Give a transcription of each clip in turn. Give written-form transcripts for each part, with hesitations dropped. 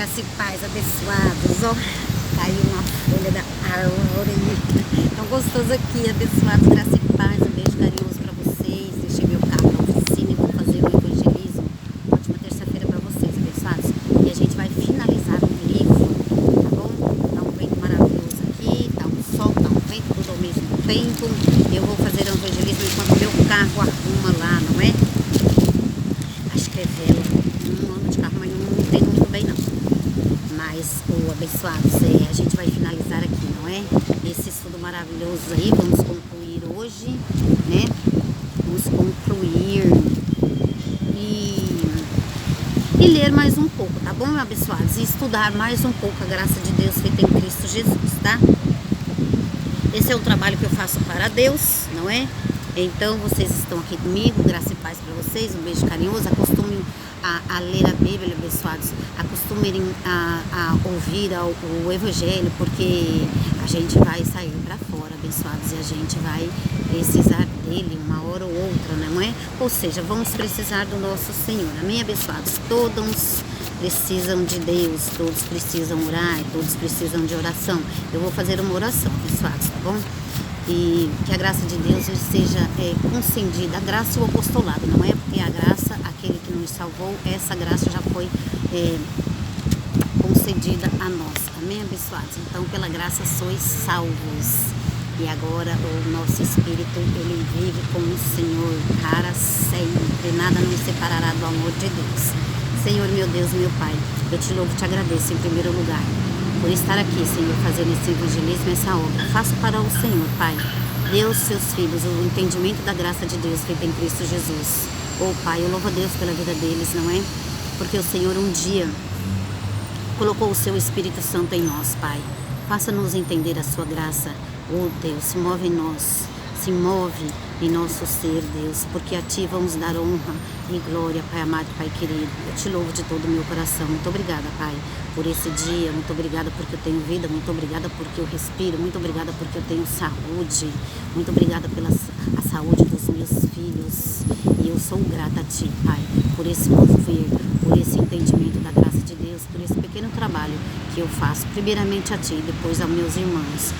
graça e paz, abençoados, ó, caiu uma folha da árvore, tão gostoso aqui, abençoados, graça e paz, um beijo carinhoso pra vocês, deixei meu carro na oficina e vou fazer o evangelismo, ótima terça-feira pra vocês, abençoados, e a gente vai finalizar um livro, tá bom? Tá um vento maravilhoso aqui, tá um sol, tá um vento, tudo ao mesmo tempo, eu vou fazer o evangelismo enquanto meu carro arruma lá, não é? Acho que é vela, não ando de carro, mas não entendo muito bem não. Mas, abençoados, a gente vai finalizar aqui, não é? Esse estudo maravilhoso aí, vamos concluir hoje, né? Vamos concluir e ler mais um pouco, tá bom, abençoados? E estudar mais um pouco a graça de Deus feita em Cristo Jesus, tá? Esse é um trabalho que eu faço para Deus, não é? Então, vocês estão aqui comigo, graça e paz para vocês, um beijo carinhoso, acostumem a ler a Bíblia, abençoados, acostumem a ouvir o Evangelho, porque a gente vai sair para fora, abençoados, e a gente vai precisar dele uma hora ou outra, não é? Ou seja, vamos precisar do nosso Senhor, amém, abençoados? Todos precisam de Deus, todos precisam orar, todos precisam de oração. Eu vou fazer uma oração, abençoados, tá bom? E que a graça de Deus seja concedida, a graça e o apostolado, não é? Porque a graça, aquele que nos salvou, essa graça já foi concedida a nós, amém, abençoados? Então, pela graça sois salvos, e agora o nosso espírito, ele vive com o Senhor para sempre, nada nos separará do amor de Deus. Senhor, meu Deus, meu Pai, eu te louvo e te agradeço em primeiro lugar por estar aqui, Senhor, fazendo esse evangelismo, essa obra. Faço para o Senhor, Pai, Deus, seus filhos, o entendimento da graça de Deus feita em Cristo Jesus. Pai, eu louvo a Deus pela vida deles, não é? Porque o Senhor um dia colocou o seu Espírito Santo em nós, Pai. Faça-nos entender a sua graça. Deus, se move em nós, se move em nosso ser, Deus, porque a Ti vamos dar honra e glória, Pai amado, Pai querido. Eu te louvo de todo o meu coração. Muito obrigada, Pai, por esse dia. Muito obrigada porque eu tenho vida. Muito obrigada porque eu respiro. Muito obrigada porque eu tenho saúde. Muito obrigada pela a saúde dos meus filhos. E eu sou grata a Ti, Pai, por esse mover, por esse entendimento da graça de Deus, por esse pequeno trabalho que eu faço, primeiramente a Ti, depois aos meus irmãos.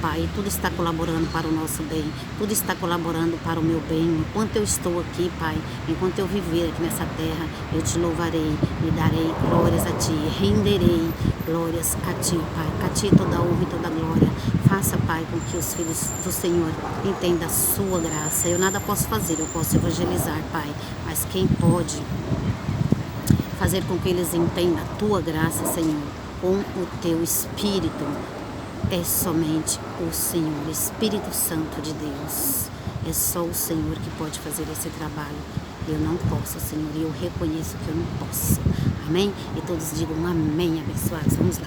Pai, tudo está colaborando para o nosso bem, tudo está colaborando para o meu bem. Enquanto eu estou aqui, Pai, enquanto eu viver aqui nessa terra, eu te louvarei e darei glórias a Ti, renderei glórias a Ti, Pai. A Ti toda a honra e toda a glória. Faça, Pai, com que os filhos do Senhor entendam a Sua graça. Eu nada posso fazer, eu posso evangelizar, Pai, mas quem pode fazer com que eles entendam a Tua graça, Senhor, com o Teu Espírito, é somente o Senhor, Espírito Santo de Deus. É só o Senhor que pode fazer esse trabalho. Eu não posso, Senhor, e eu reconheço que eu não posso. Amém? E todos digam amém, abençoados. Vamos lá.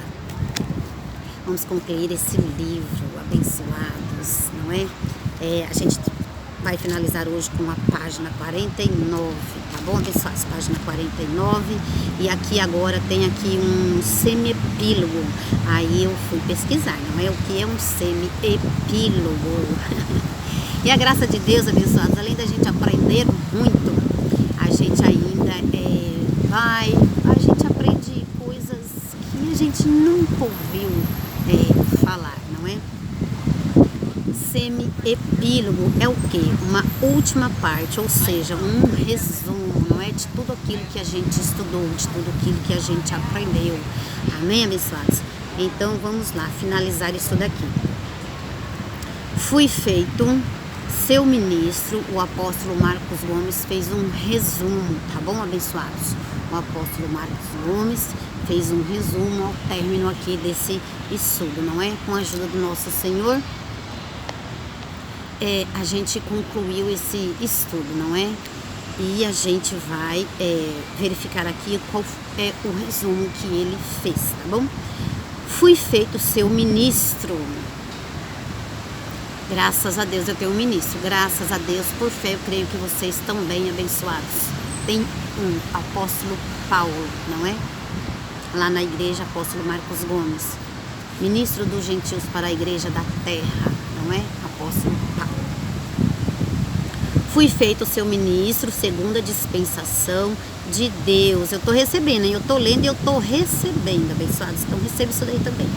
Vamos concluir esse livro, abençoados, não é? A gente vai finalizar hoje com a página 49, tá bom, abençoados? Página 49, e aqui agora tem aqui um semi-epílogo. Aí eu fui pesquisar, não é? O que é um semi-epílogo? E a graça de Deus, abençoados, além da gente aprender muito, a gente ainda a gente aprende coisas que a gente nunca ouviu falar, não é? Semi-epílogo é o quê? Uma última parte, ou seja, um resumo, não é? De tudo aquilo que a gente estudou, de tudo aquilo que a gente aprendeu. Amém, abençoados? Então, vamos lá, finalizar isso daqui. Fui feito seu ministro, o apóstolo Marcos Gomes fez um resumo, tá bom, abençoados? O apóstolo Marcos Gomes fez um resumo ao término aqui desse estudo, não é? Com a ajuda do nosso Senhor, a gente concluiu esse estudo, não é? E a gente vai verificar aqui qual é o resumo que ele fez, tá bom? Fui feito seu ministro. Graças a Deus eu tenho um ministro. Graças a Deus, por fé, eu creio que vocês estão bem abençoados. Tem um apóstolo Paulo, não é? Lá na igreja, apóstolo Marcos Gomes. Ministro dos gentios para a igreja da terra, não é? Apóstolo Paulo. Fui feito seu ministro, segundo a dispensação de Deus. Eu estou recebendo, hein? Eu estou lendo e eu estou recebendo, abençoados. Então receba isso daí também.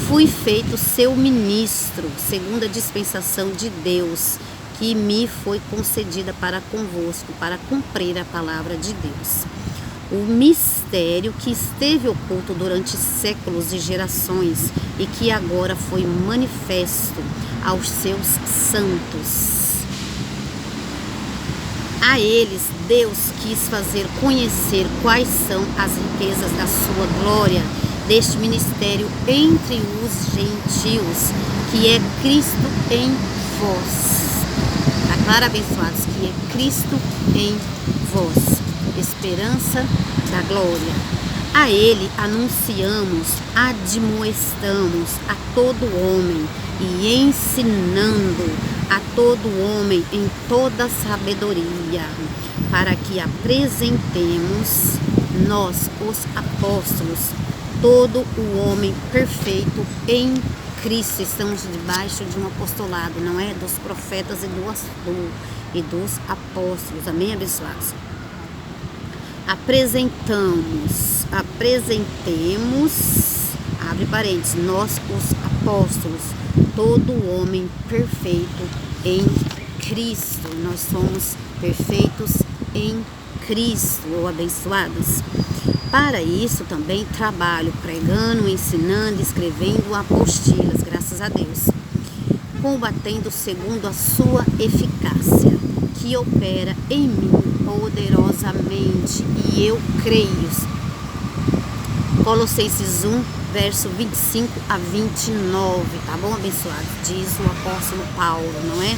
Fui feito seu ministro, segundo a dispensação de Deus, que me foi concedida para convosco, para cumprir a palavra de Deus. O mistério que esteve oculto durante séculos e gerações e que agora foi manifesto aos seus santos. A eles Deus quis fazer conhecer quais são as riquezas da sua glória, deste ministério entre os gentios, que é Cristo em vós. Está claro, abençoados, que é Cristo em vós, esperança da glória. A ele anunciamos, admoestamos a todo homem e ensinando a todo homem em toda sabedoria, para que apresentemos nós, os apóstolos, todo o homem perfeito em Cristo. Estamos debaixo de um apostolado, não é? Dos profetas e dos apóstolos. Amém, abençoados? Apresentemos, abre parênteses, nós os apóstolos, todo o homem perfeito em Cristo. Nós somos perfeitos em Cristo, ou abençoados. Para isso também trabalho pregando, ensinando, escrevendo apostilas, graças a Deus, combatendo segundo a sua eficácia, que opera em mim poderosamente, e eu creio. Colossenses 1, verso 25 a 29, tá bom, abençoado? Diz o apóstolo Paulo, não é?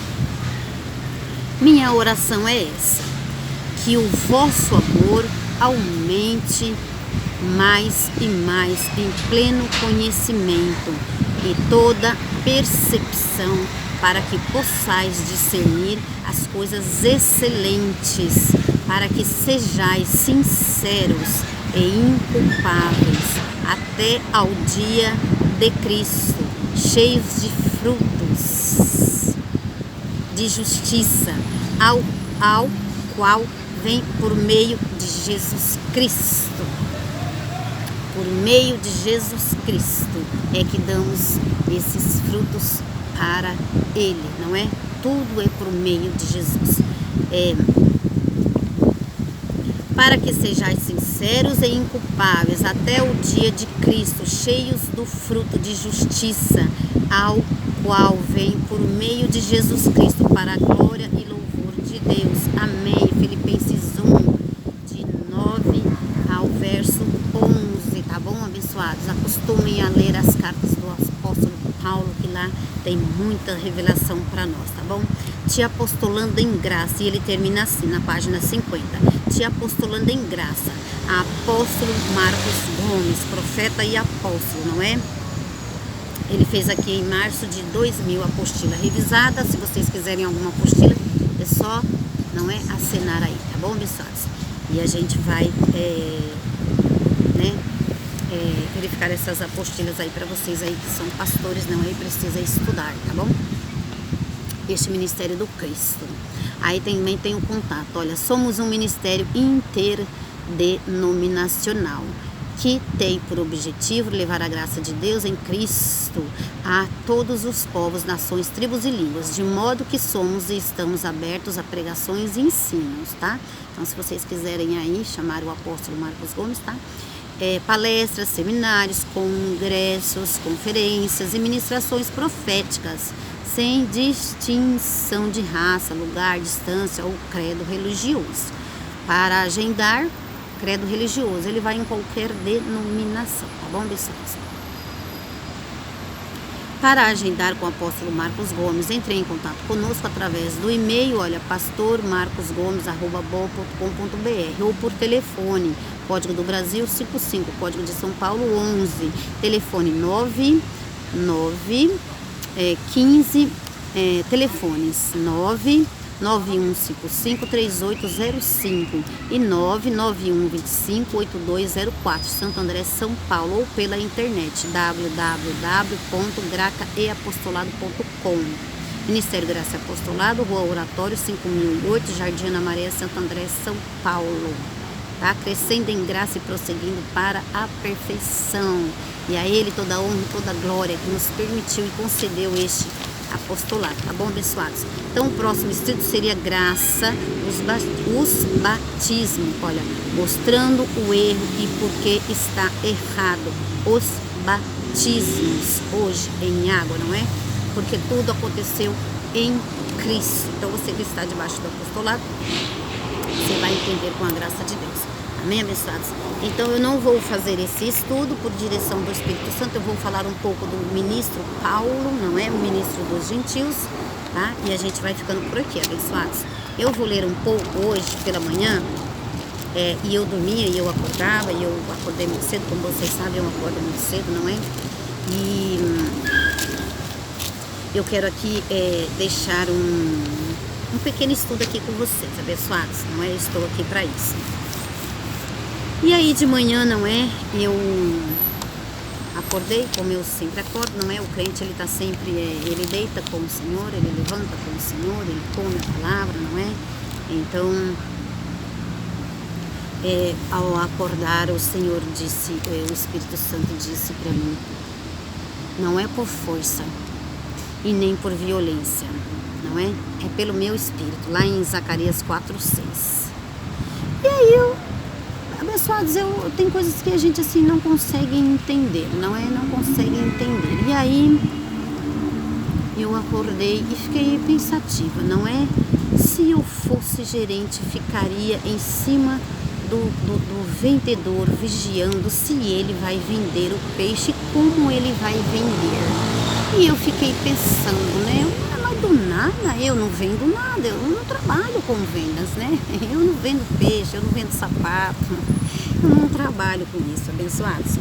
Minha oração é essa: que o vosso amor aumente mais e mais em pleno conhecimento e toda percepção, para que possais discernir as coisas excelentes, para que sejais sinceros e inculpáveis até ao dia de Cristo, cheios de frutos de justiça, ao qual vem por meio de Jesus Cristo. Por meio de Jesus Cristo é que damos esses frutos para Ele, não é? Tudo é por meio de Jesus. Para que sejais sinceros e inculpáveis até o dia de Cristo, cheios do fruto de justiça, ao qual vem por meio de Jesus Cristo, para a glória e louvor de Deus. Amém. Filipenses 1, de 9 ao verso 11, tá bom, abençoados? Acostumem a ler as cartas do apóstolo Paulo, que lá tem muita revelação para nós, tá bom? Te apostolando em graça, e ele termina assim, na página 50. Te apostolando em graça, a apóstolo Marcos Gomes, profeta e apóstolo, não é? Ele fez aqui em março de 2000 a apostila revisada. Se vocês quiserem alguma apostila, é só, não é, assinar aí, tá bom, abençoados? E a gente vai, verificar essas apostilas aí para vocês aí que são pastores, não é? Precisa estudar, tá bom? Este ministério do Cristo. Aí também tem o contato. Olha, somos um ministério interdenominacional que tem por objetivo levar a graça de Deus em Cristo a todos os povos, nações, tribos e línguas, de modo que somos e estamos abertos a pregações e ensinos, tá? Então, se vocês quiserem aí chamar o apóstolo Marcos Gomes, tá? Palestras, seminários, congressos, conferências e ministrações proféticas, sem distinção de raça, lugar, distância ou credo religioso. Para agendar credo religioso, ele vai em qualquer denominação, tá bom, pessoal? Para agendar com o apóstolo Marcos Gomes, entre em contato conosco através do e-mail, olha, pastormarcosgomes@bol.com.br, ou por telefone, código do Brasil 55, código de São Paulo 11, telefone 15 telefones 991553805 e 991258204, Santo André, São Paulo, ou pela internet www.gracaeapostolado.com. Ministério Graça e Apostolado, Rua Oratório 5008, Jardim Ana Maria, Santo André, São Paulo. tá? Crescendo em graça e prosseguindo para a perfeição. E a Ele toda a honra e toda a glória que nos permitiu e concedeu este apostolado, tá bom, abençoados? Então o próximo estudo seria graça, os batismos, olha, mostrando o erro e por que está errado os batismos hoje em água, não é? Porque tudo aconteceu em Cristo. Então você que está debaixo do apostolado, você vai entender com a graça de Deus. Amém, abençoados? Então eu não vou fazer esse estudo por direção do Espírito Santo, eu vou falar um pouco do ministro Paulo, não é? O ministro dos gentios, tá? E a gente vai ficando por aqui, abençoados. Eu vou ler um pouco hoje pela manhã, e eu dormia e eu acordava, e eu acordei muito cedo, como vocês sabem, eu acordo muito cedo, não é? E eu quero aqui deixar um pequeno estudo aqui com vocês, abençoados, não é? Eu estou aqui para isso. E aí de manhã, não é? Eu acordei como eu sempre acordo, não é? O crente, ele tá sempre, ele deita com o Senhor, ele levanta com o Senhor, ele come a palavra, não é? Então, ao acordar, o Senhor disse, o Espírito Santo disse para mim, não é por força e nem por violência, não é? É pelo meu Espírito, lá em Zacarias 4:6. E aí abençoados, tem coisas que a gente assim não consegue entender, não é? Não consegue entender. E aí eu acordei e fiquei pensativa, não é? Se eu fosse gerente, ficaria em cima do vendedor, vigiando se ele vai vender o peixe, como ele vai vender. E eu fiquei pensando, né? Mas do nada, eu não vendo nada, eu não trabalho com vendas, né? Eu não vendo peixe, eu não vendo sapato, eu não trabalho com isso, abençoados.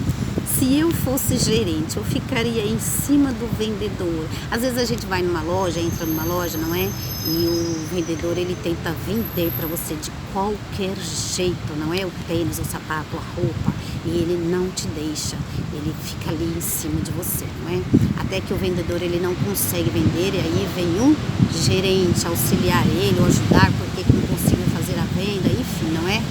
Se eu fosse gerente, eu ficaria em cima do vendedor. Às vezes a gente vai numa loja, entra numa loja, não é? E o vendedor, ele tenta vender para você de qualquer jeito, não é? O tênis, o sapato, a roupa. E ele não te deixa, ele fica ali em cima de você, não é? Até que o vendedor, ele não consegue vender, e aí vem um gerente auxiliar ele, ou ajudar, porque não conseguiu fazer a venda, enfim, não é?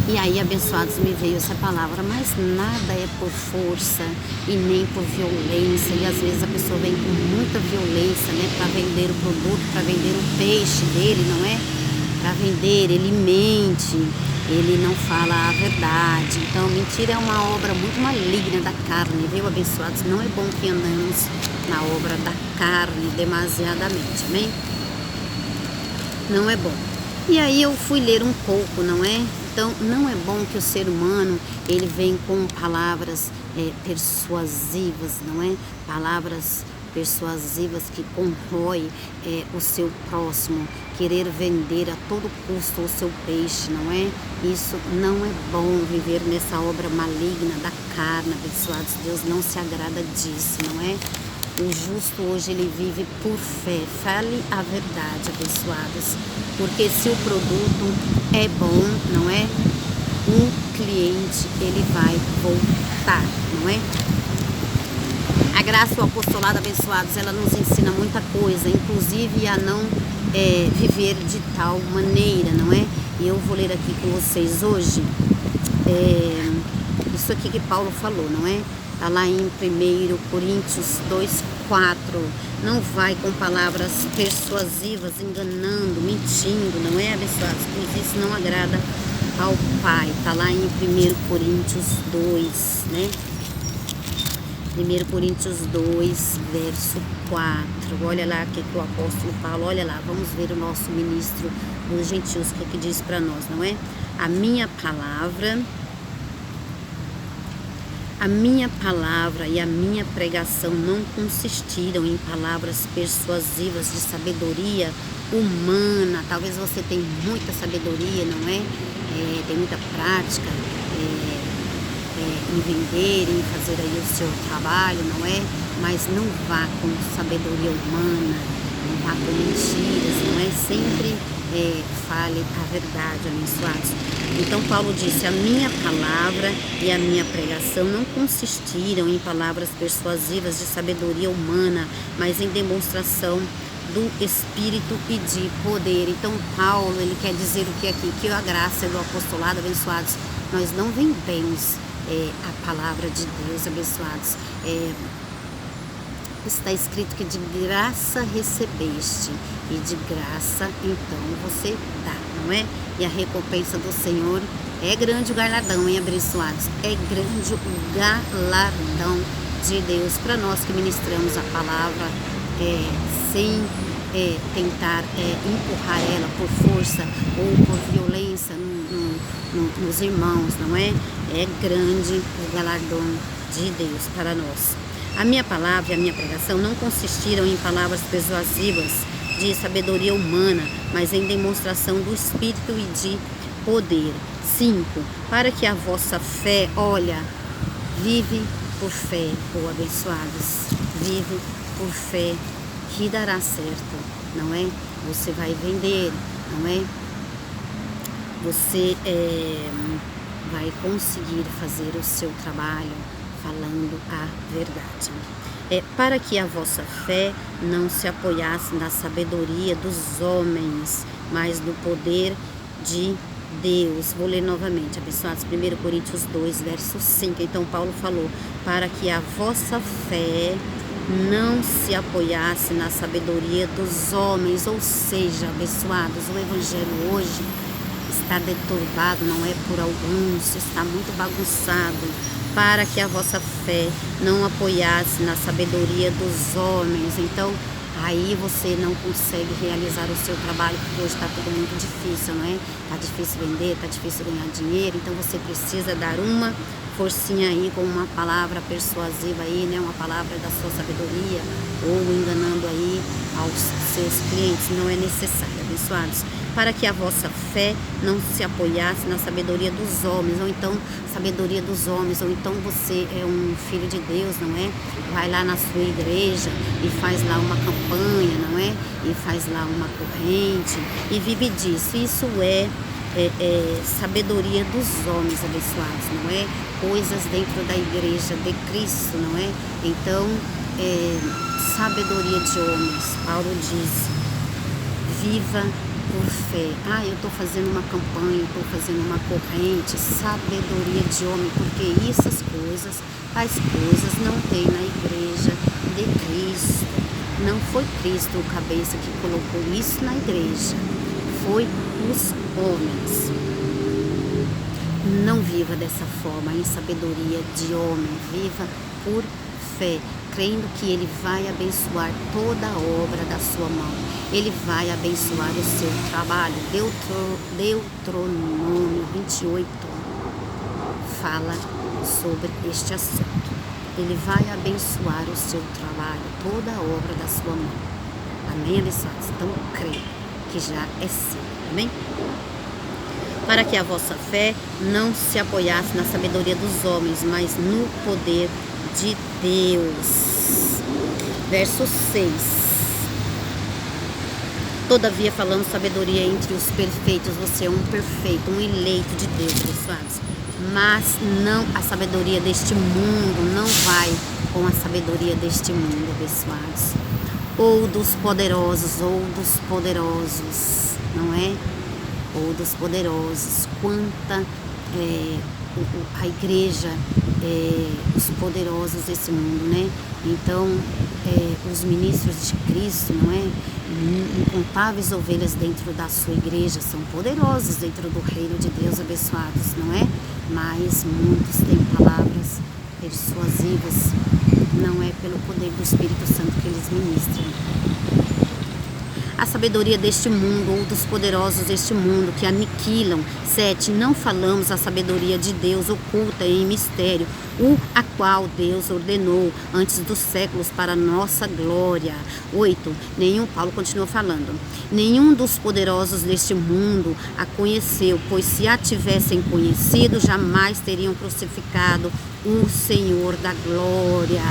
E aí, abençoados, me veio essa palavra, mas nada é por força e nem por violência. E às vezes a pessoa vem com muita violência, né, para vender o produto, para vender o peixe dele, não é? Para vender, ele mente, ele não fala a verdade. Então, mentira é uma obra muito maligna da carne, viu, abençoados? Não é bom que andamos na obra da carne demasiadamente, amém? Não é bom. E aí eu fui ler um pouco, não é? Então, não é bom que o ser humano, ele vem com palavras persuasivas, não é? Palavras persuasivas que corrói o seu próximo, querer vender a todo custo o seu peixe, não é? Isso não é bom, viver nessa obra maligna da carne, abençoados. Deus não se agrada disso, não é? O justo hoje, ele vive por fé. Fale a verdade, abençoados. Porque se o produto é bom, não é? O cliente, ele vai voltar, não é? A graça e o apostolado, abençoados, ela nos ensina muita coisa, inclusive a não viver de tal maneira, não é? E eu vou ler aqui com vocês hoje isso aqui que Paulo falou, não é? Está lá em 1 Coríntios 2:4. Não vai com palavras persuasivas, enganando, mentindo, não é, abençoados? Pois isso não agrada ao Pai. Está lá em 1 Coríntios 2, né? 1 Coríntios 2, verso 4. Olha lá o que o apóstolo Paulo, olha lá, vamos ver o nosso ministro dos gentios, o que diz para nós, não é? A minha palavra e a minha pregação não consistiram em palavras persuasivas de sabedoria humana. Talvez você tenha muita sabedoria, não é? Tem muita prática em vender, em fazer aí o seu trabalho, não é? Mas não vá com sabedoria humana, não vá com mentiras, não é? Sempre fale a verdade, abençoados. Então Paulo disse, a minha palavra e a minha pregação não consistiram em palavras persuasivas de sabedoria humana, mas em demonstração do Espírito e de poder. Então Paulo, ele quer dizer o que aqui? Que a graça do apostolado, abençoados, nós não vendemos a palavra de Deus, abençoados. Está escrito que de graça recebeste e de graça então você dá, não é? E a recompensa do Senhor é grande o galardão, hein, abençoados? É grande o galardão de Deus para nós que ministramos a palavra sem tentar empurrar ela por força ou por violência nos irmãos, não é? É grande o galardão de Deus para nós. A minha palavra e a minha pregação não consistiram em palavras persuasivas de sabedoria humana, mas em demonstração do Espírito e de poder. 5. Para que a vossa fé, vive por fé, abençoados, vive por fé, que dará certo, não é? Você vai vender, não é? Você vai conseguir fazer o seu trabalho falando a verdade. Para que a vossa fé não se apoiasse na sabedoria dos homens, mas no poder de Deus. Vou ler novamente, abençoados, 1 Coríntios 2, verso 5. Então Paulo falou, para que a vossa fé não se apoiasse na sabedoria dos homens, ou seja, abençoados, o evangelho hoje está deturbado, não é por alguns, está muito bagunçado. Para que a vossa fé não apoiasse na sabedoria dos homens. Então, aí você não consegue realizar o seu trabalho, porque hoje está tudo muito difícil, não é? Está difícil vender, está difícil ganhar dinheiro, então você precisa dar uma forcinha aí com uma palavra persuasiva aí, né? Uma palavra da sua sabedoria, ou enganando aí aos seus clientes. Não é necessário, abençoados. Para que a vossa fé não se apoiasse na sabedoria dos homens, ou então sabedoria dos homens, ou então você é um filho de Deus, não é? Vai lá na sua igreja e faz lá uma campanha, não é? E faz lá uma corrente e vive disso. Isso é sabedoria dos homens, abençoados, não é? Coisas dentro da igreja de Cristo, não é? Então, sabedoria de homens. Paulo diz, viva por fé. Eu estou fazendo uma campanha, estou fazendo uma corrente, sabedoria de homem, porque essas coisas, as coisas não tem na igreja de Cristo. Não foi Cristo o cabeça que colocou isso na igreja, foi os homens. Não viva dessa forma, em sabedoria de homem, viva por fé, crendo que Ele vai abençoar toda a obra da sua mão. Ele vai abençoar o seu trabalho. Deuteronômio 28 fala sobre este assunto. Ele vai abençoar o seu trabalho, toda a obra da sua mão. Amém, abençoados? Então, creio que já é sim. Amém? Para que a vossa fé não se apoiasse na sabedoria dos homens, mas no poder de Deus. Verso 6. Todavia, falando sabedoria entre os perfeitos, você é um perfeito, um eleito de Deus, abençoados. Mas não a sabedoria deste mundo, não vai com a sabedoria deste mundo, abençoados. Ou dos poderosos, não é? Ou dos poderosos. Quanta a igreja, os poderosos desse mundo, né? Então, os ministros de Cristo, não é? Incontáveis ovelhas dentro da sua igreja são poderosos dentro do reino de Deus, abençoados, não é? Mas muitos têm palavras persuasivas, não é pelo poder do Espírito Santo que eles ministram. A sabedoria deste mundo, ou dos poderosos deste mundo, que aniquilam. 7. Não falamos a sabedoria de Deus oculta em mistério, a qual Deus ordenou antes dos séculos para nossa glória. 8. Paulo continua falando. Nenhum dos poderosos deste mundo a conheceu, pois se a tivessem conhecido, jamais teriam crucificado o Senhor da glória.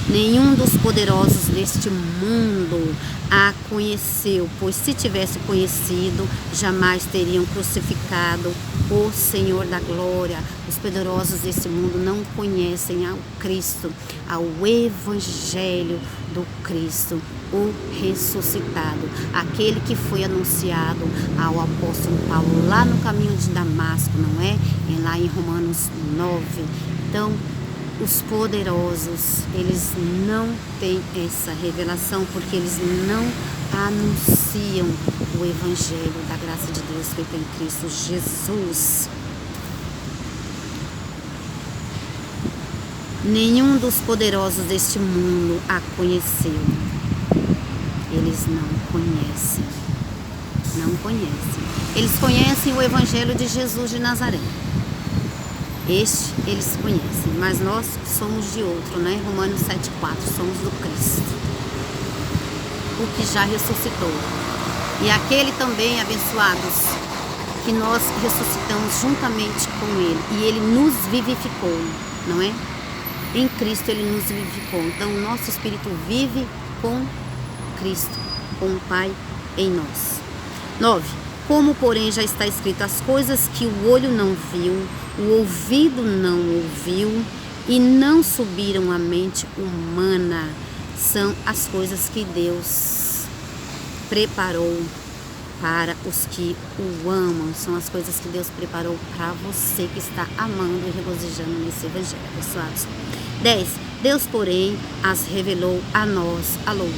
Nenhum dos poderosos deste mundo a conheceu, pois se tivesse conhecido, jamais teriam crucificado o Senhor da glória. Os poderosos desse mundo não conhecem ao Cristo, ao Evangelho do Cristo o ressuscitado, aquele que foi anunciado ao apóstolo Paulo lá no caminho de Damasco, não é? Lá em Romanos 9. Então, os poderosos, eles não têm essa revelação porque eles não anunciam o evangelho da graça de Deus feito em Cristo Jesus. Nenhum dos poderosos deste mundo a conheceu. Eles não conhecem. Não conhecem. Eles conhecem o evangelho de Jesus de Nazaré. Este eles conhecem, mas nós somos de outro, né? Romanos 7,4, somos do Cristo, o que já ressuscitou. E aquele também, abençoados, que nós ressuscitamos juntamente com Ele, e Ele nos vivificou, não é? Em Cristo Ele nos vivificou. Então o nosso espírito vive com Cristo, com o Pai em nós. 9. Como, porém, já está escrito, as coisas que o olho não viu, o ouvido não ouviu e não subiram à mente humana, são as coisas que Deus preparou para os que o amam. São as coisas que Deus preparou para você que está amando e regozijando nesse evangelho, abençoados. 10. Deus, porém, as revelou a nós. Alô.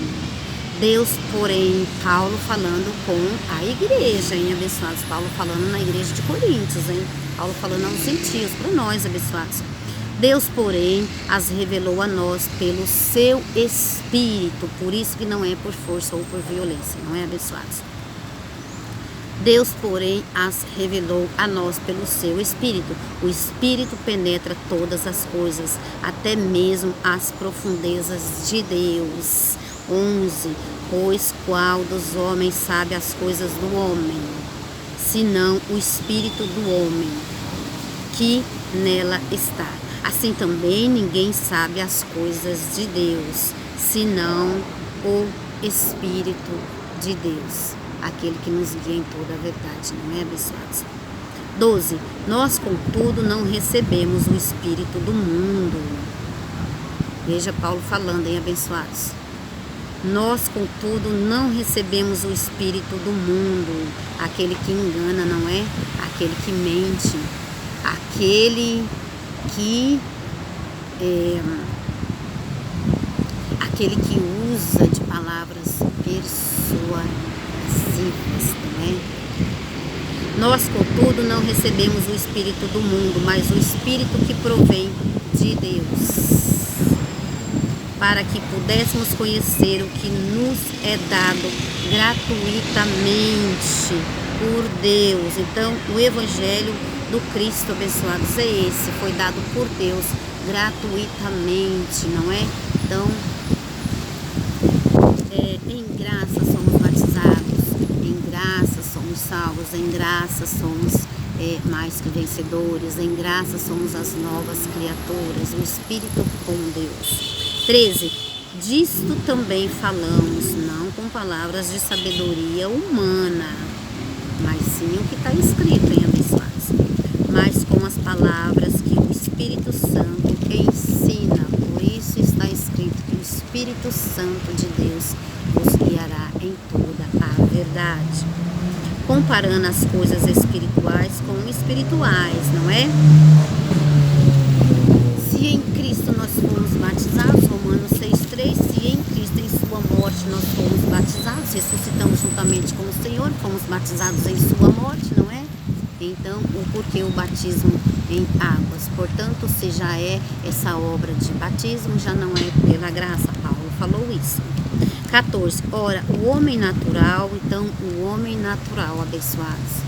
Deus, porém, Paulo falando com a igreja, hein, abençoados? Paulo falando na igreja de Coríntios, hein? Paulo falando aos gentios, para nós, abençoados. Deus, porém, as revelou a nós pelo seu Espírito, por isso que não é por força ou por violência, não é, abençoados? Deus, porém, as revelou a nós pelo seu Espírito. O Espírito penetra todas as coisas, até mesmo as profundezas de Deus. 11. Pois qual dos homens sabe as coisas do homem, senão o Espírito do homem que nela está? Assim também ninguém sabe as coisas de Deus, senão o Espírito de Deus, aquele que nos guia em toda a verdade, não é, abençoados? 12. Nós, contudo, não recebemos o Espírito do mundo. Veja Paulo falando, hein, abençoados? Nós, contudo, não recebemos o Espírito do mundo, aquele que engana, não é? Aquele que mente, aquele que usa de palavras persuasivas, não é? Nós, contudo, não recebemos o Espírito do mundo, mas o Espírito que provém de Deus, para que pudéssemos conhecer o que nos é dado gratuitamente por Deus. Então, o Evangelho do Cristo, abençoados, é esse, foi dado por Deus gratuitamente, não é? Então, em graça somos batizados, em graça somos salvos, em graça somos mais que vencedores, em graça somos as novas criaturas, o Espírito com Deus. 13. Disto também falamos, não com palavras de sabedoria humana, mas sim o que está escrito, em abençoados, mas com as palavras que o Espírito Santo ensina. Por isso está escrito que o Espírito Santo de Deus os guiará em toda a verdade, comparando as coisas espirituais com espirituais, não é? Se em Cristo nós fomos batizados, Romanos 6,3, se em Cristo, em sua morte, nós fomos batizados, ressuscitamos juntamente com o Senhor, fomos batizados em sua morte, não é? Então, o porquê o batismo em águas? Portanto, se já é essa obra de batismo, já não é pela graça. Paulo falou isso. 14. Ora, o homem natural, então, o homem natural, abençoados,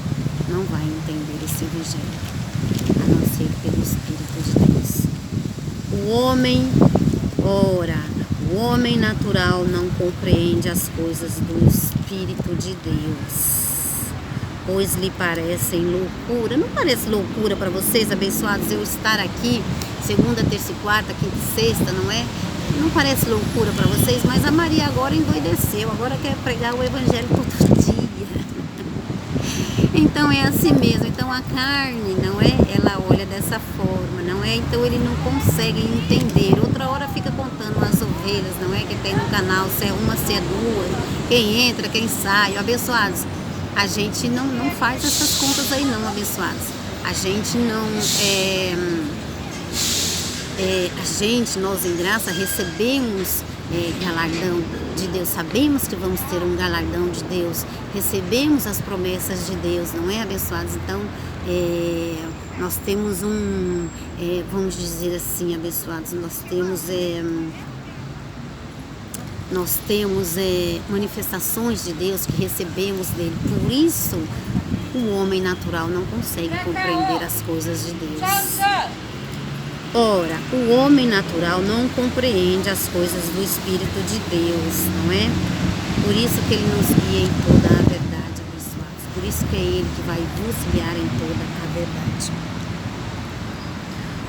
não vai entender esse evangelho, a não ser pelo Espírito de Deus. O homem natural não compreende as coisas do Espírito de Deus, pois lhe parecem loucura. Não parece loucura para vocês, abençoados, eu estar aqui segunda, terça e quarta, quinta e sexta, não é? Não parece loucura para vocês, mas a Maria agora endoideceu, agora quer pregar o evangelho todo dia. Então é assim mesmo. Então a carne, não é? Ela olha dessa forma, não é? Então ele não consegue entender. Outra hora fica contando as ovelhas ovelhas, não é? Que tem no canal, se é uma, se é duas, quem entra, quem sai, abençoados. A gente não faz essas contas aí não, abençoados. A gente não nós em graça recebemos galardão de Deus, sabemos que vamos ter um galardão de Deus, recebemos as promessas de Deus, não é, abençoados? Então, nós temos vamos dizer assim, abençoados, nós temos manifestações de Deus que recebemos dele, por isso o homem natural não consegue compreender as coisas de Deus. Ora, o homem natural não compreende as coisas do Espírito de Deus, não é? Por isso que ele nos guia em toda a verdade, abençoados. Por isso que é ele que vai vos guiar em toda a verdade.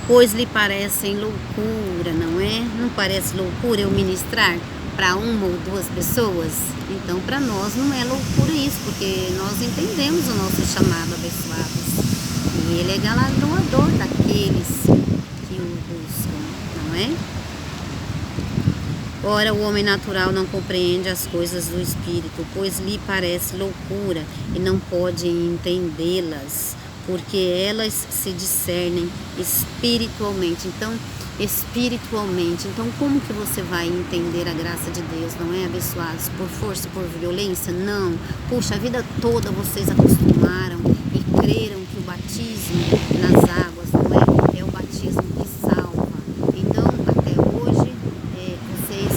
Pois lhe parecem loucura, não é? Não parece loucura eu ministrar para uma ou duas pessoas? Então, para nós não é loucura isso, porque nós entendemos o nosso chamado, abençoados. E ele é galardoador daqueles que o buscam, não é? Ora, o homem natural não compreende as coisas do Espírito, pois lhe parece loucura e não pode entendê-las, porque elas se discernem espiritualmente. Então, como que você vai entender a graça de Deus, não é, abençoados? Por força, por violência? Não. Puxa, a vida toda vocês acostumaram e creram que o batismo nas águas, não é? É o batismo que salva. Então, até hoje, vocês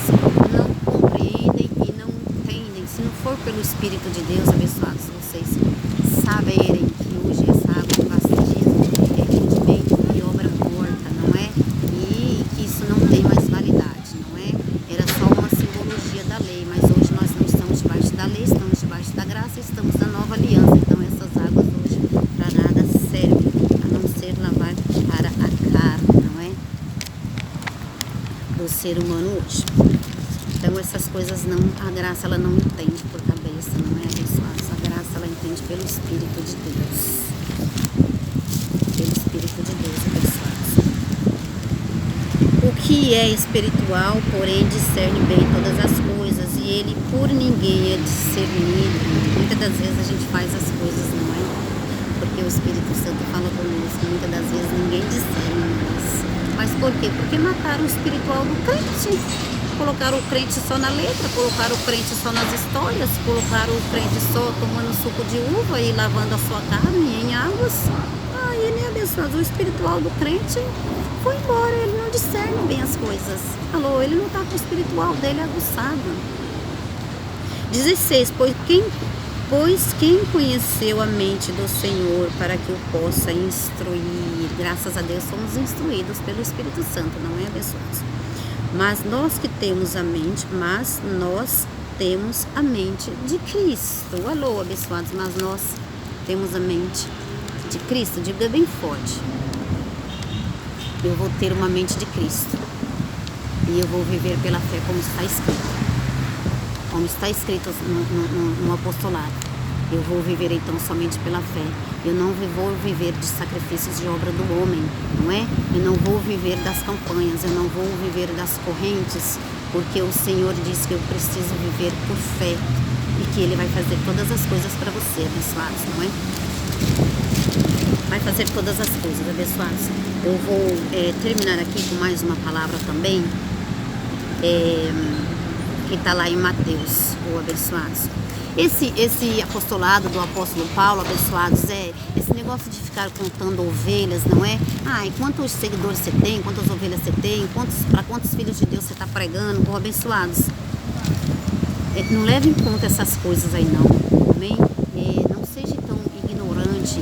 não compreendem e não entendem. Se não for pelo Espírito de Deus, abençoados, vocês saberem que hoje essa água do batismo é rendimento e obra morta, não é? E que isso não tem mais validade, não é? Era só uma simbologia da lei, mas hoje nós não estamos debaixo da lei, estamos debaixo da graça, estamos na nova aliança. Então essas águas hoje para nada servem, a não ser lavar para a carne, não é? Do ser humano hoje. Então essas coisas a graça ela não entende por cabeça, não é, abençoados? A graça ela entende pelo Espírito de Deus. Pelo Espírito de Deus, abençoados. O que é espiritual, porém, discerne bem todas as coisas, e ele por ninguém é discernido. Muitas das vezes a gente faz as coisas, não é? Porque o Espírito Santo fala conosco, muitas das vezes ninguém discerne mais. Mas por quê? Porque mataram o espiritual do crente. Colocaram o crente só na letra, colocaram o crente só nas histórias, colocaram o crente só tomando suco de uva e lavando a sua carne em águas. Ele é abençoado. O espiritual do crente foi embora, ele não discerne bem as coisas. Alô, ele não está com o espiritual dele aguçado. 16. Pois quem conheceu a mente do Senhor para que o possa instruir? Graças a Deus somos instruídos pelo Espírito Santo, não é, abençoados? Mas nós temos a mente de Cristo. Alô, abençoados, mas nós temos a mente de Cristo. Diga bem forte: eu vou ter uma mente de Cristo e eu vou viver pela fé, como está escrito. Como está escrito no apostolado. Eu vou viver então somente pela fé. Eu não vou viver de sacrifícios de obra do homem, não é? Eu não vou viver das campanhas, eu não vou viver das correntes, porque o Senhor diz que eu preciso viver por fé e que Ele vai fazer todas as coisas para você, abençoados, não é? Vai fazer todas as coisas, abençoados. Eu vou terminar aqui com mais uma palavra também, que está lá em Mateus, o abençoados. Esse apostolado do apóstolo Paulo, abençoados, esse negócio de ficar contando ovelhas, não é? E quantos seguidores você tem, quantas ovelhas você tem, para quantos filhos de Deus você está pregando, abençoados. Não leve em conta essas coisas aí não, amém? Não seja tão ignorante,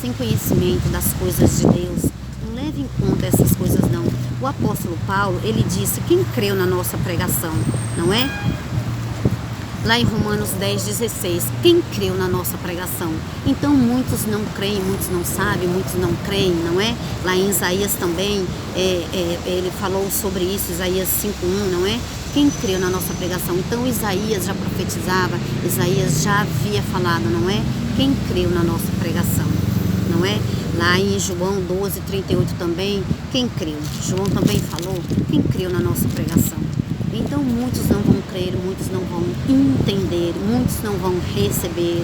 sem conhecimento das coisas de Deus. Não leve em conta essas coisas não. O apóstolo Paulo, ele disse, quem creu na nossa pregação, não é? Lá em Romanos 10:16, quem creu na nossa pregação? Então muitos não creem, muitos não sabem, muitos não creem, não é? Lá em Isaías também, ele falou sobre isso, Isaías 5:1, não é? Quem creu na nossa pregação? Então Isaías já profetizava, Isaías já havia falado, não é? Quem creu na nossa pregação, não é? Lá em João 12:38 também, quem creu? João também falou, quem creu na nossa pregação? Então muitos não vão crer, muitos não vão entender, muitos não vão receber,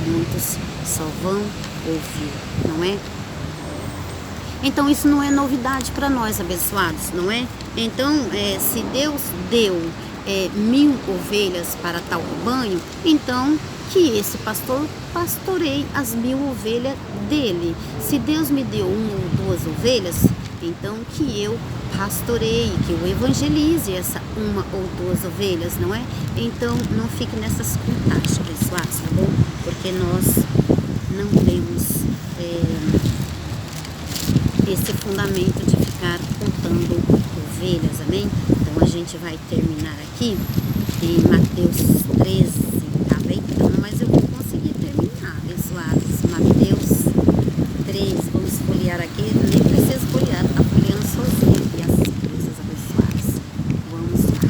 muitos só vão ouvir, não é? Então isso não é novidade para nós, abençoados, não é? Então, se Deus deu 1000 ovelhas para tal rebanho, então que esse pastor pastoreie as 1000 ovelhas dele. Se Deus me deu 1 ou 2 ovelhas, então que eu pastoreie, que eu evangelize essa 1 ou 2 ovelhas, não é? Então não fique nessas contagens, abençoados, tá bom? Porque nós não temos esse fundamento de ficar contando ovelhas, amém? Então a gente vai terminar aqui em Mateus 13, tá bem? Então, mas eu vou conseguir terminar, abençoados. Mateus 13, vamos folhear aqui, nem precisa folhear, tá folheando sozinho aqui as coisas, abençoados. Vamos lá.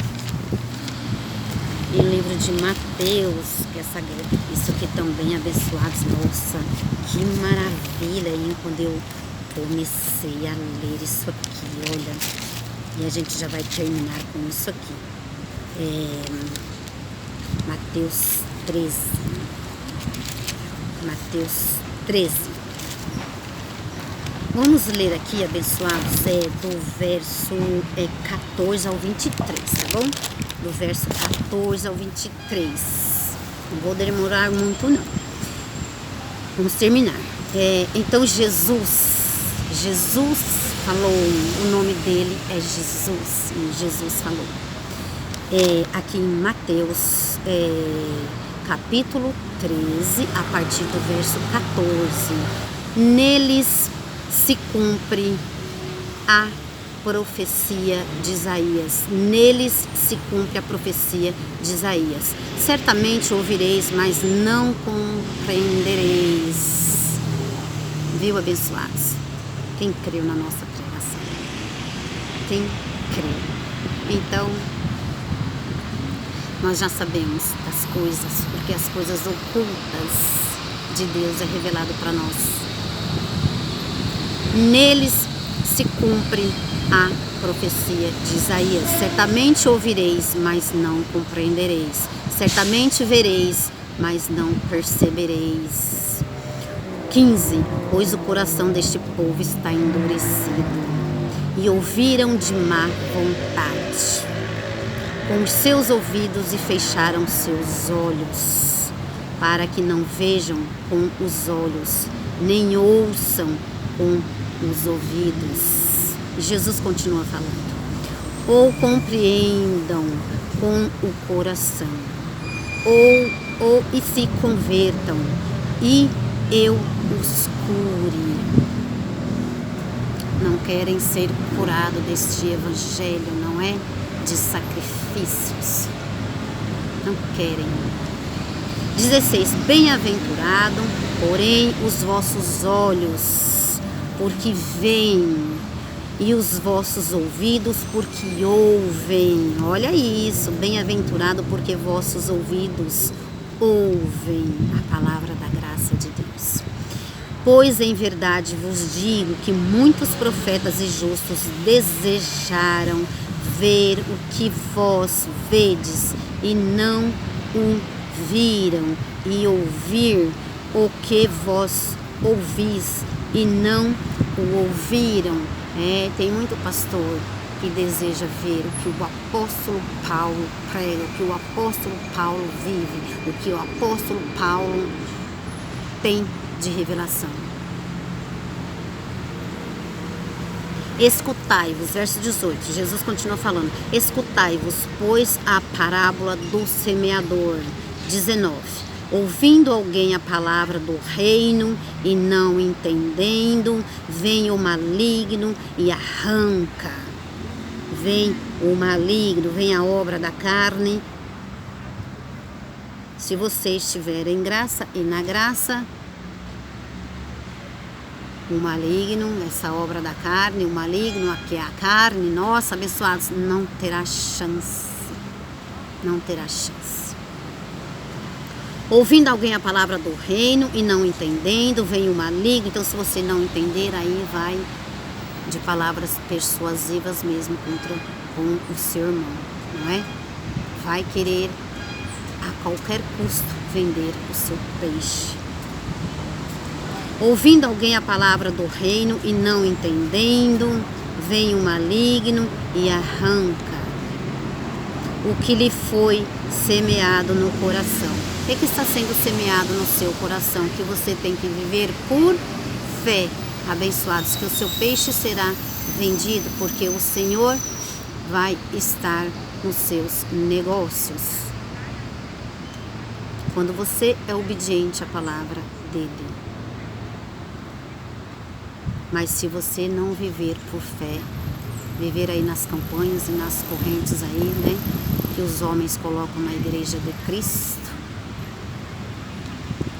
Em livro de Mateus, que isso aqui também, abençoados, nossa, que maravilha, hein? Quando eu comecei a ler isso aqui, olha, e a gente já vai terminar com isso aqui. Mateus 13. Mateus 13. Vamos ler aqui, abençoados, do verso 14 ao 23, tá bom? Do verso 14 ao 23. Não vou demorar muito, não. Vamos terminar. Então Jesus falou, o nome dele é Jesus, e Jesus falou. Aqui em Mateus, capítulo 13, a partir do verso 14. Neles se cumpre a profecia de Isaías. Neles se cumpre a profecia de Isaías. Certamente ouvireis, mas não compreendereis. Viu, abençoados? Quem creu na nossa pregação? Quem creu? Então, nós já sabemos das coisas, porque as coisas ocultas de Deus é revelado para nós. Neles se cumpre a profecia de Isaías. Certamente ouvireis, mas não compreendereis. Certamente vereis, mas não percebereis. 15. Pois o coração deste povo está endurecido, e ouviram de má vontade com os seus ouvidos e fecharam seus olhos, para que não vejam com os olhos, nem ouçam com os ouvidos. E Jesus continua falando. Ou compreendam com o coração, ou e se convertam, e eu os cure. Não querem ser curados deste evangelho, não é? De sacrifícios. Não querem. 16. Bem-aventurado, porém, os vossos olhos, porque veem, e os vossos ouvidos, porque ouvem. Olha isso, bem-aventurado, porque vossos ouvidos ouvem a palavra da graça de Deus. Pois em verdade vos digo que muitos profetas e justos desejaram ver o que vós vedes e não o viram, e ouvir o que vós ouvis e não o ouviram. Tem muito pastor que deseja ver o que o apóstolo Paulo prega, o que o apóstolo Paulo vive, o que o apóstolo Paulo tem de revelação. Escutai-vos, verso 18, Jesus continua falando, escutai-vos, pois, a parábola do semeador. 19, ouvindo alguém a palavra do reino e não entendendo, vem o maligno e arranca. Vem o maligno, vem a obra da carne. Se você estiver em graça e na graça, o maligno, essa obra da carne, o maligno, que é a carne, nossa, abençoados, não terá chance. Não terá chance. Ouvindo alguém a palavra do reino e não entendendo, vem o maligno. Então, se você não entender, aí vai de palavras persuasivas mesmo com o seu irmão, não é? Vai querer a qualquer custo vender o seu peixe. Ouvindo alguém a palavra do reino e não entendendo, vem o maligno e arranca o que lhe foi semeado no coração. O que está sendo semeado no seu coração? Que você tem que viver por fé, abençoados, que o seu peixe será vendido, porque o Senhor vai estar nos seus negócios. Quando você é obediente à palavra dele. Mas se você não viver por fé, viver aí nas campanhas e nas correntes aí, né, que os homens colocam na igreja de Cristo,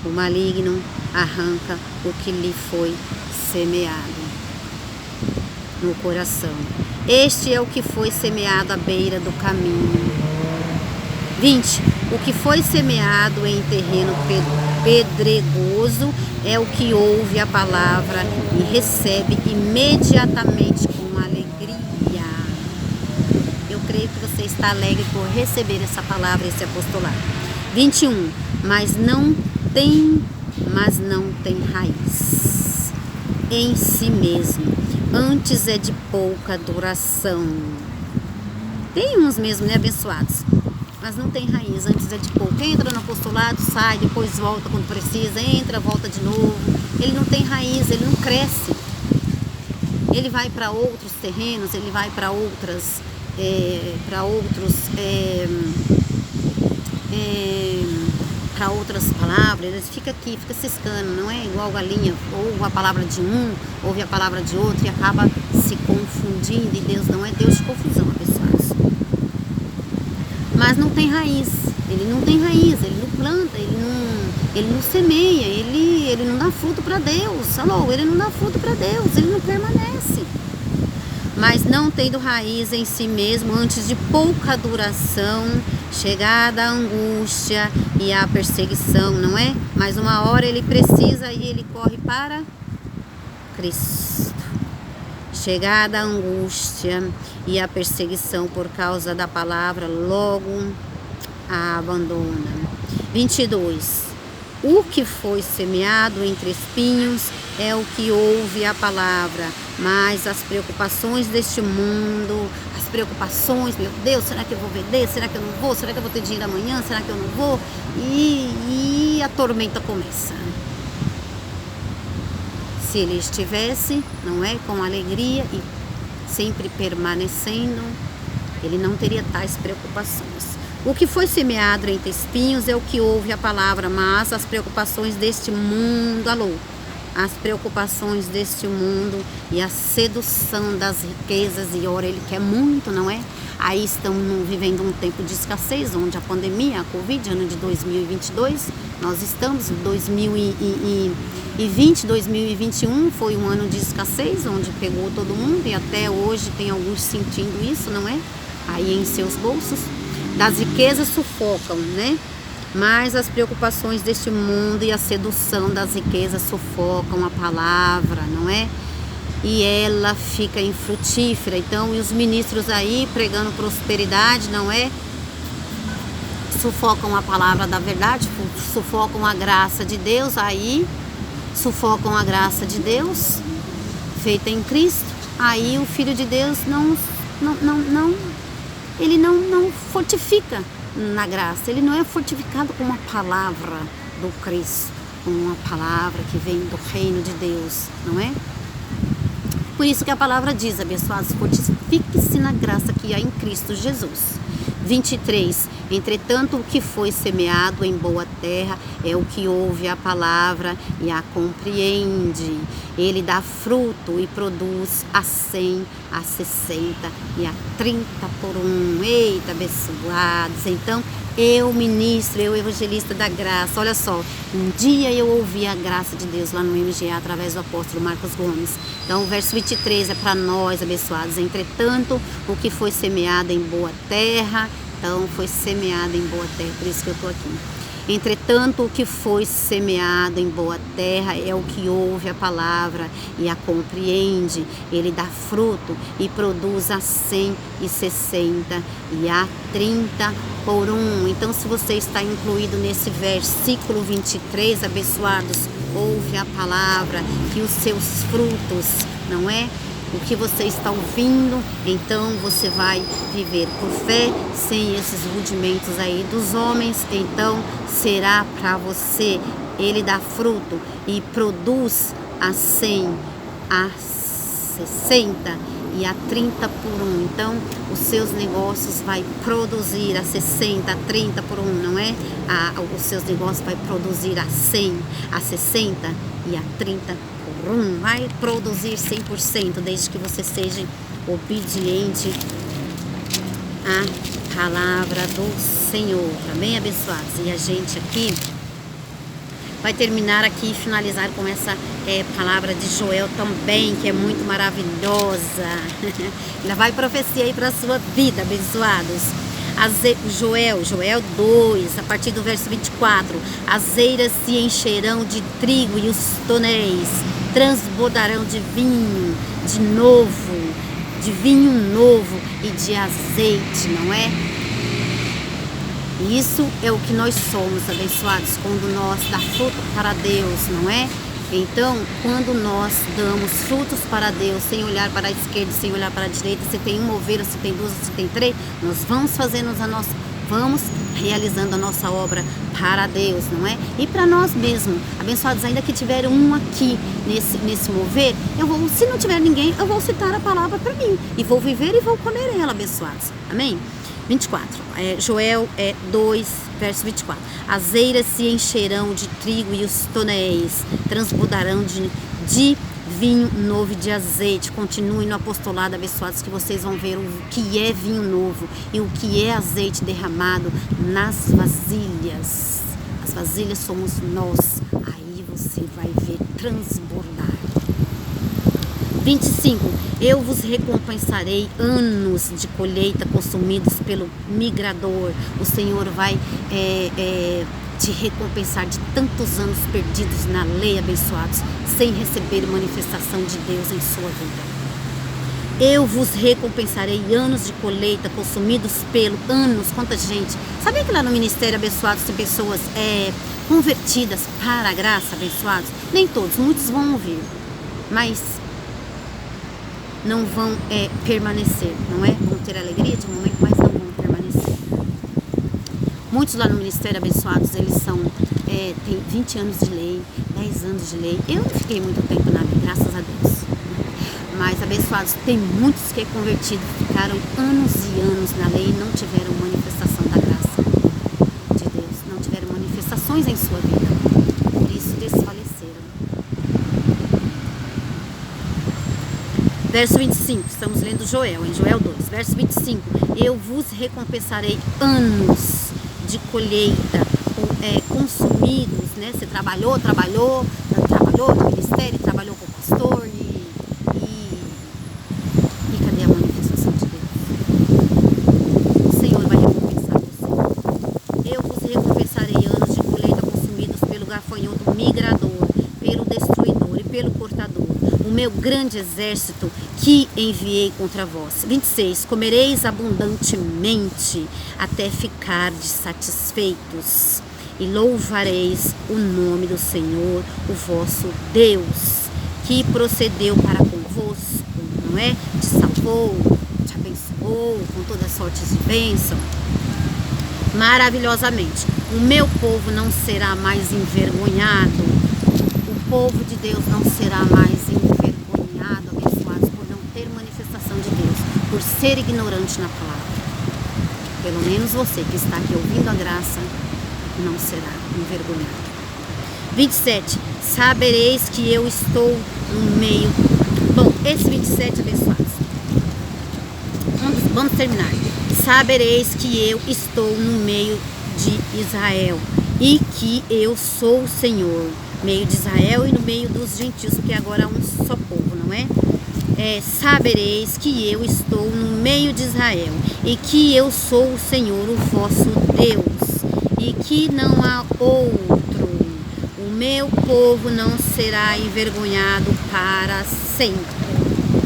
o maligno arranca o que lhe foi semeado no coração. Este é o que foi semeado à beira do caminho. 20. O que foi semeado em terreno pedregoso é o que ouve a palavra e recebe imediatamente com alegria. Eu creio que você está alegre por receber essa palavra, esse apostolado. 21. Mas não tem raiz em si mesmo, antes é de pouca duração. Tem uns mesmo, né, abençoados? Mas não tem raiz, antes é de pouco. Entra no apostolado, sai, depois volta quando precisa, entra, volta de novo. Ele não tem raiz, ele não cresce. Ele vai para outros terrenos, ele vai para outros para outras palavras, ele fica aqui, fica ciscando, não é igual galinha, ouve a palavra de um, ouve a palavra de outro e acaba se confundindo, e Deus não é Deus de confusão, pessoas. Mas não tem raiz, ele não tem raiz, ele não planta, ele não semeia, ele não dá fruto para Deus, ele não dá fruto para Deus, ele não permanece. Mas não tendo raiz em si mesmo, antes de pouca duração, chegada a angústia e a perseguição, não é? Mas uma hora ele precisa e ele corre para Cristo. Chegada a angústia e a perseguição por causa da palavra, logo a abandona. 22. O que foi semeado entre espinhos é o que ouve a palavra, mas as preocupações deste mundo, as preocupações, meu Deus, será que eu vou vender? Será que eu não vou? Será que eu vou ter dinheiro amanhã? Será que eu não vou? E a tormenta começa. Se ele estivesse, não é, com alegria e sempre permanecendo, ele não teria tais preocupações. O que foi semeado entre espinhos é o que ouve a palavra, mas as preocupações deste mundo, as preocupações deste mundo e a sedução das riquezas, e ora ele quer muito, não é? Aí estamos vivendo um tempo de escassez, onde a pandemia, a Covid, ano de 2022, nós estamos em 2020, 2021 foi um ano de escassez, onde pegou todo mundo e até hoje tem alguns sentindo isso, não é? Aí em seus bolsos. Das riquezas sufocam, né? Mas as preocupações deste mundo e a sedução das riquezas sufocam a palavra, não é? E ela fica infrutífera. Então, e os ministros aí pregando prosperidade, não é? Sufocam a palavra da verdade, sufocam a graça de Deus, aí sufocam a graça de Deus feita em Cristo. Aí o Filho de Deus ele não fortifica na graça, ele não é fortificado com uma palavra do Cristo, com uma palavra que vem do reino de Deus, não é? Por isso que a palavra diz, abençoados, fortifique-se na graça que há em Cristo Jesus. 23. Entretanto, o que foi semeado em boa terra é o que ouve a palavra e a compreende. Ele dá fruto e produz a 100, a 60 e a 30 por um. Eita, abençoados. Então, eu ministro, eu evangelista da graça. Olha só, um dia eu ouvi a graça de Deus lá no MGA através do apóstolo Marcos Gomes. Então, o verso 23 é para nós, abençoados. Entretanto, o que foi semeado em boa terra, então foi semeado em boa terra, por isso que eu estou aqui. Entretanto, o que foi semeado em boa terra é o que ouve a palavra e a compreende. Ele dá fruto e produz a 100 e 60 e a 30 por um. Então, se você está incluído nesse versículo 23, abençoados, ouve a palavra e os seus frutos, não é? O que você está ouvindo, então você vai viver por fé, sem esses rudimentos aí dos homens, então será para você. Ele dá fruto e produz a 100, a 60 e a 30 por um. Então, os seus negócios vai produzir a 60, a 30 por um, não é? Os seus negócios vai produzir a 100, a 60 e a 30 por um. Vai produzir 100%, desde que você seja obediente à palavra do Senhor. Amém, abençoados? E a gente aqui vai terminar aqui e finalizar com essa palavra de Joel também, que é muito maravilhosa. Ainda vai profecia aí para a sua vida, abençoados. Joel 2, a partir do verso 24. As eiras se encherão de trigo e os tonéis transbordarão de vinho novo e de azeite, não é? Isso é o que nós somos, abençoados, quando nós damos fruto para Deus, não é? Então, quando nós damos frutos para Deus, sem olhar para a esquerda, sem olhar para a direita, se tem uma ovelha, se tem duas, se tem três, nós vamos vamos realizando a nossa obra para Deus, não é? E para nós mesmos, abençoados, ainda que tiver um aqui nesse mover, se não tiver ninguém, eu vou citar a palavra para mim, e vou viver e vou comer ela, abençoados, amém? 24, Joel 2, verso 24. As eiras se encherão de trigo e os tonéis transbordarão de vinho novo e de azeite. Continue no apostolado, abençoados, que vocês vão ver o que é vinho novo e o que é azeite derramado nas vasilhas. As vasilhas somos nós. Aí você vai ver transbordar. 25. Eu vos recompensarei anos de colheita consumidos pelo migrador. O Senhor vai te recompensar de tantos anos perdidos na lei, abençoados, sem receber manifestação de Deus em sua vida. Eu vos recompensarei anos de colheita consumidos pelo anos. Quanta gente. Sabia que lá no ministério, abençoados, tem pessoas convertidas para a graça, abençoados? Nem todos, muitos vão ouvir, mas não vão permanecer, não é? Vão ter alegria de um momento, mas não vão permanecer. Muitos lá no ministério, abençoados, eles têm 20 anos de lei, 10 anos de lei. Eu não fiquei muito tempo na lei, graças a Deus. Mas, abençoados, tem muitos que convertidos, ficaram anos e anos na lei e não tiveram manifestação da graça de Deus, não tiveram manifestações em sua vida, por isso desfaleceram. Verso 25, estamos lendo Joel, em Joel 2, verso 25. Eu vos recompensarei anos de colheita consumidos, né? Você trabalhou no ministério, trabalhou com o pastor e cadê a manifestação de Deus? O Senhor vai recompensar você. Eu vos recompensarei anos de colheita consumidos pelo gafanhoto migrador, pelo destruidor e pelo cortador, o meu grande exército que enviei contra vós. 26. Comereis abundantemente até ficardes satisfeitos e louvareis o nome do Senhor, o vosso Deus, que procedeu para convosco, não é? Te salvou, te abençoou com toda sorte de bênção, maravilhosamente. O meu povo não será mais envergonhado. O povo de Deus não será mais envergonhado, abençoados, por não ter manifestação de Deus, por ser ignorante na palavra. Pelo menos você que está aqui ouvindo a graça não será envergonhado. 27. Sabereis que eu estou no meio. Bom, esse 27, abençoados. Vamos terminar. Sabereis que eu estou no meio de Israel e que eu sou o Senhor, meio de Israel e no meio dos gentios, porque agora há um só povo, não é? Sabereis que eu estou no meio de Israel e que eu sou o Senhor, o vosso Deus, e que não há outro. O meu povo não será envergonhado para sempre.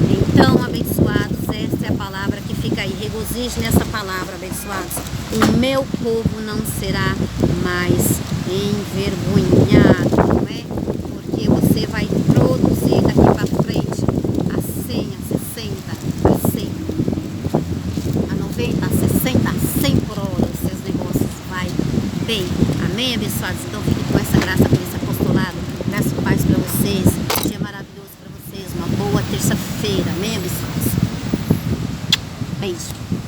Então, abençoados, esta é a palavra que fica aí. Regozije nessa palavra, abençoados. O meu povo não será mais envergonhado, não é? Porque você vai produzir daqui para frente a 100, a 60, a 100, a 90, a 60, a 100 por hora. Os seus negócios vai bem. Amém, abençoados? Então, fique com essa graça, com esse apostolado. Graça e paz para vocês. Um dia maravilhoso para vocês. Uma boa terça-feira. Amém, abençoados? Beijo.